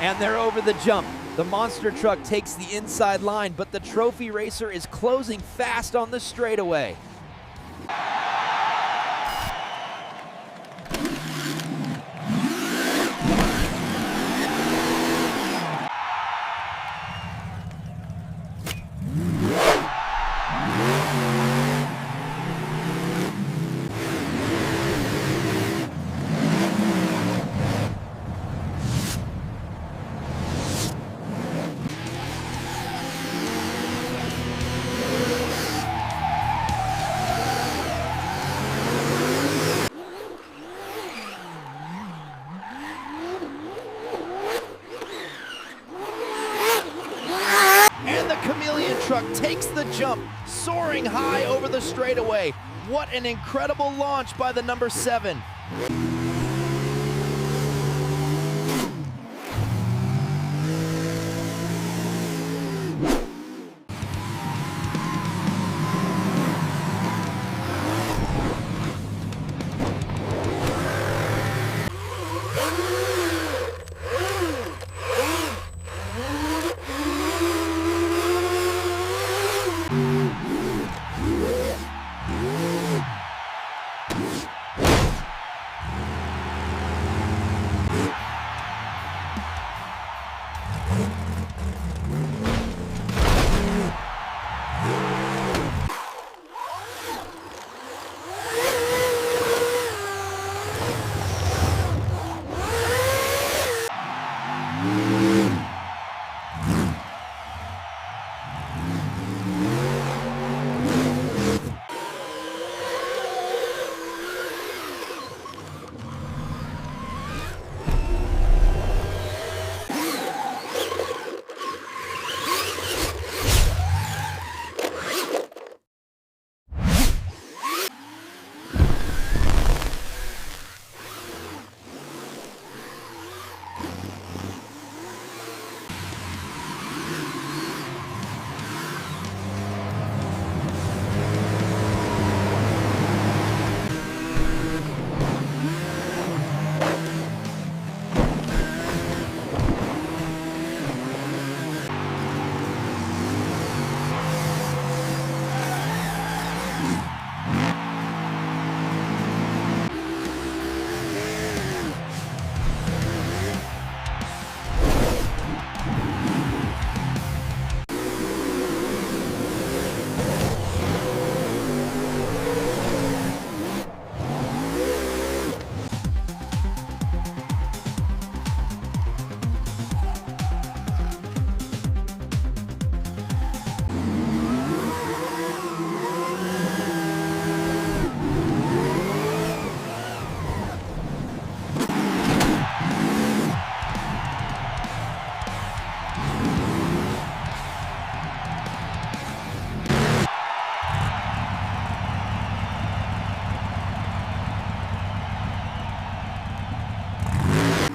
And they're over the jump. The monster truck takes the inside line, but the trophy racer is closing fast on the straightaway. Truck takes the jump, soaring high over the straightaway. What an incredible launch by the number 7.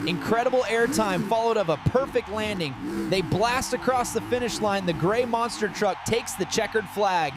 Incredible airtime followed of a perfect landing. They blast across the finish line. The gray monster truck takes the checkered flag.